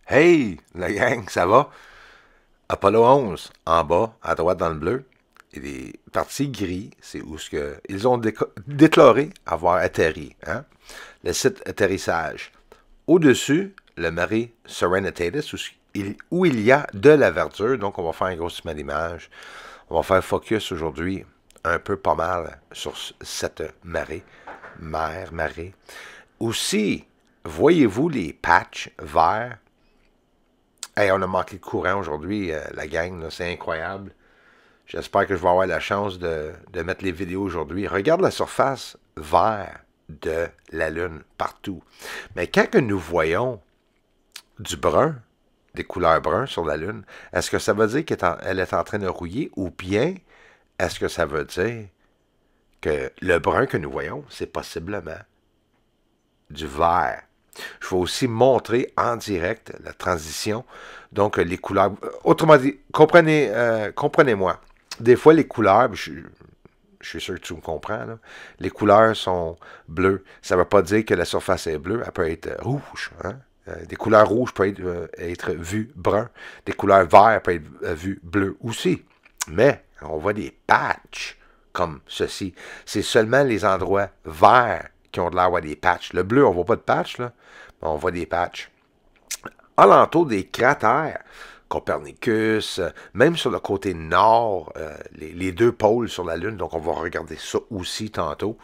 Hey, la gang, ça va? Apollo 11, en bas, à droite dans le bleu, et les parties gris, c'est où ce que ils ont déclaré avoir atterri. Hein? Le site atterrissage. Au-dessus, le marais Serenitatis, où il y a de la verdure. Donc, on va faire un gros cinéma d'image. On va faire focus aujourd'hui un peu pas mal sur cette marée. Aussi, voyez-vous les patchs verts. Hey, on a manqué de courant aujourd'hui, la gang, c'est incroyable. J'espère que je vais avoir la chance de mettre les vidéos aujourd'hui. Regarde la surface verte de la Lune partout. Mais quand que nous voyons du brun, des couleurs brunes sur la Lune, est-ce que ça veut dire qu'elle est en train de rouiller ou bien est-ce que ça veut dire que le brun que nous voyons, c'est possiblement du vert? Je vais aussi montrer en direct la transition, donc les couleurs. Autrement dit, comprenez-moi. Des fois, les couleurs, je suis sûr que tu me comprends, là, les couleurs sont bleues. Ça ne veut pas dire que la surface est bleue, elle peut être rouge. Hein? Des couleurs rouges peuvent être vues brun. Des couleurs vertes peuvent être vues bleues aussi. Mais on voit des patchs comme ceci. C'est seulement les endroits verts qui ont de l'air d'avoir des patchs. Le bleu, on ne voit pas de patchs, là, mais on voit des patchs. Alentour des cratères, Copernicus, même sur le côté nord, les deux pôles sur la Lune, donc on va regarder ça aussi tantôt,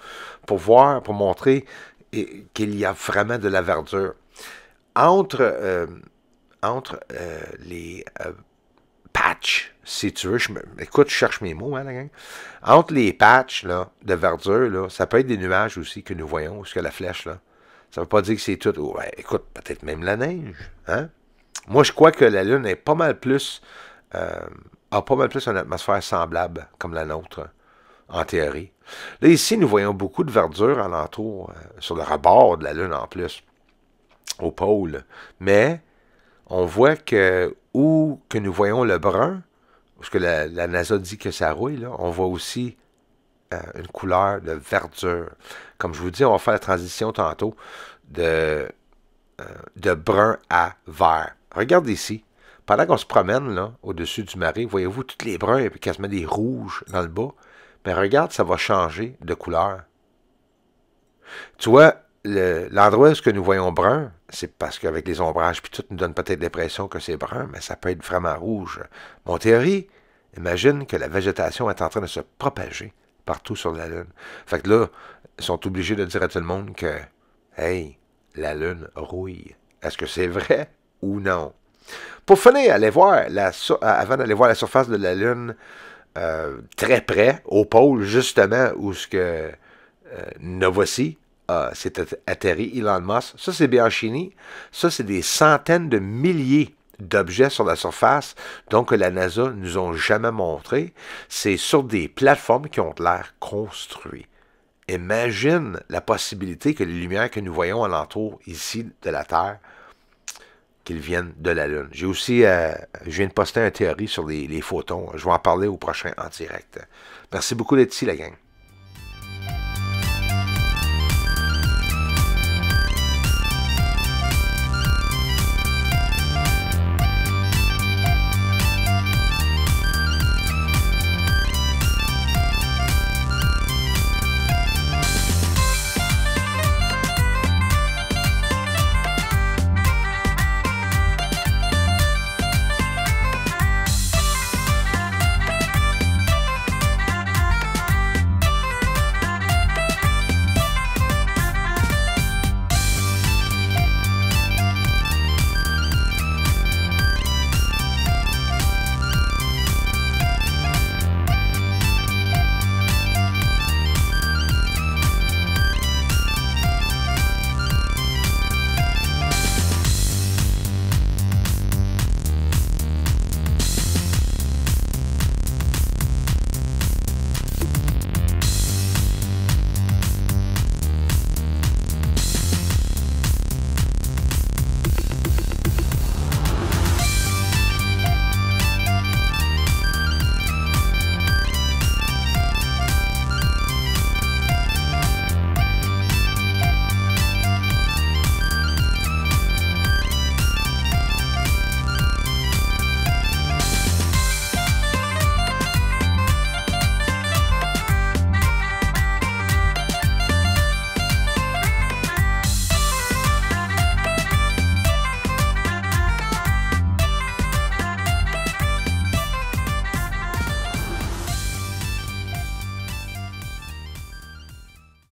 pour voir, pour montrer qu'il y a vraiment de la verdure. Entre les patchs, si tu veux, écoute, je cherche mes mots, hein, la gang. Entre les patchs là, de verdure, là, ça peut être des nuages aussi que nous voyons, où est-ce que la flèche, là. Ça ne veut pas dire que c'est tout. Ouais, écoute, peut-être même la neige. Hein? Moi, je crois que la Lune est pas mal plus, a pas mal plus une atmosphère semblable comme la nôtre, en théorie. Là, ici, nous voyons beaucoup de verdure alentour, sur le rebord de la Lune en plus, au pôle. Mais on voit que où que nous voyons le brun, parce que la NASA dit que ça rouille, là, on voit aussi une couleur de verdure. Comme je vous dis, on va faire la transition tantôt de, de brun à vert. Regardez ici. Pendant qu'on se promène là, au-dessus du marais, voyez-vous tous les bruns et puis quasiment des rouges dans le bas. Mais regarde, ça va changer de couleur. Tu vois, l'endroit où nous voyons brun, c'est parce qu'avec les ombrages, puis tout nous donne peut-être l'impression que c'est brun, mais ça peut être vraiment rouge. Mon théorie, imagine que la végétation est en train de se propager partout sur la Lune. Fait que là, ils sont obligés de dire à tout le monde que, hey, la Lune rouille. Est-ce que c'est vrai ou non? Pour finir, avant d'aller voir la surface de la Lune, très près, au pôle, justement, où ce que Novosti s'est atterri, Elon Musk. Ça, c'est Bianchini. Ça, c'est des centaines de milliers d'objets sur la surface, donc que la NASA ne nous ont jamais montré. C'est sur des plateformes qui ont l'air construites. Imagine la possibilité que les lumières que nous voyons alentour ici de la Terre, qu'ils viennent de la Lune. J'ai aussi, je viens de poster une théorie sur les photons. Je vais en parler au prochain en direct. Merci beaucoup d'être ici, la gang.